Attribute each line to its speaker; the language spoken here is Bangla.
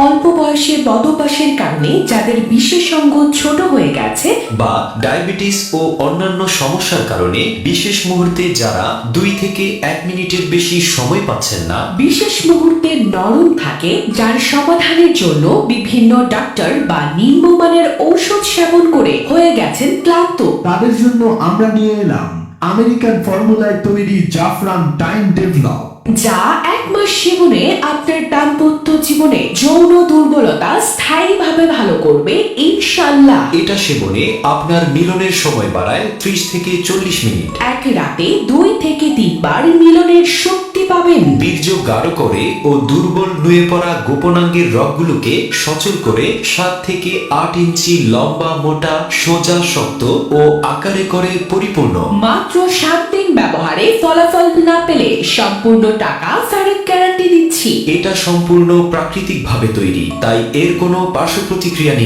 Speaker 1: অল্প বয়সে বদভ্যাসের কারণে যাদের বিশেষাঙ্গ ছোট হয়ে গেছে,
Speaker 2: বা ডায়াবেটিস ও অন্যান্য সমস্যার কারণে বিশেষ মুহূর্তে যারা 2 থেকে 1 মিনিটের বেশি সময় পাচ্ছেন না,
Speaker 1: বিশেষ মুহূর্তে নরম থাকে, যার সমাধানের জন্য বিভিন্ন ডাক্তার বা নিম্নমানের ঔষধ সেবন করে হয়ে গেছেন ক্লান্ত,
Speaker 3: তাদের জন্য আমরা নিয়ে এলাম আমেরিকান ফর্মুলায় তৈরি জাফরান টাইম ডেভেলপ,
Speaker 1: যা 1 মাস সেবনে আপনার দাম্পত্য জীবনে যৌন দুর্বলতা স্থায়ীভাবে ভালো করবে ইনশাআল্লাহ।
Speaker 2: এটা সেবনে আপনার মিলনের সময় বাড়ায় 30 থেকে 40 মিনিট।
Speaker 1: এক রাতে 2 থেকে 3 বার মিলনের শক্তি পাবেন।
Speaker 2: বীর্য গাঢ় করে ও দুর্বল নুয়ে পড়া গোপনাঙ্গের রগগুলোকে সচল করে 7 থেকে 8 ইঞ্চি লম্বা, মোটা, সোজা, শক্ত ও আকারে করে পরিপূর্ণ।
Speaker 1: মাত্র 7 দিন ব্যবহারে ফলাফল না পেলে সম্পূর্ণ টাকা ফেরত গ্যারান্টি দিচ্ছি।
Speaker 2: এটা সম্পূর্ণ প্রাকৃতিক ভাবে তৈরি, তাই এর কোনো পার্শ্ব প্রতিক্রিয়া নেই।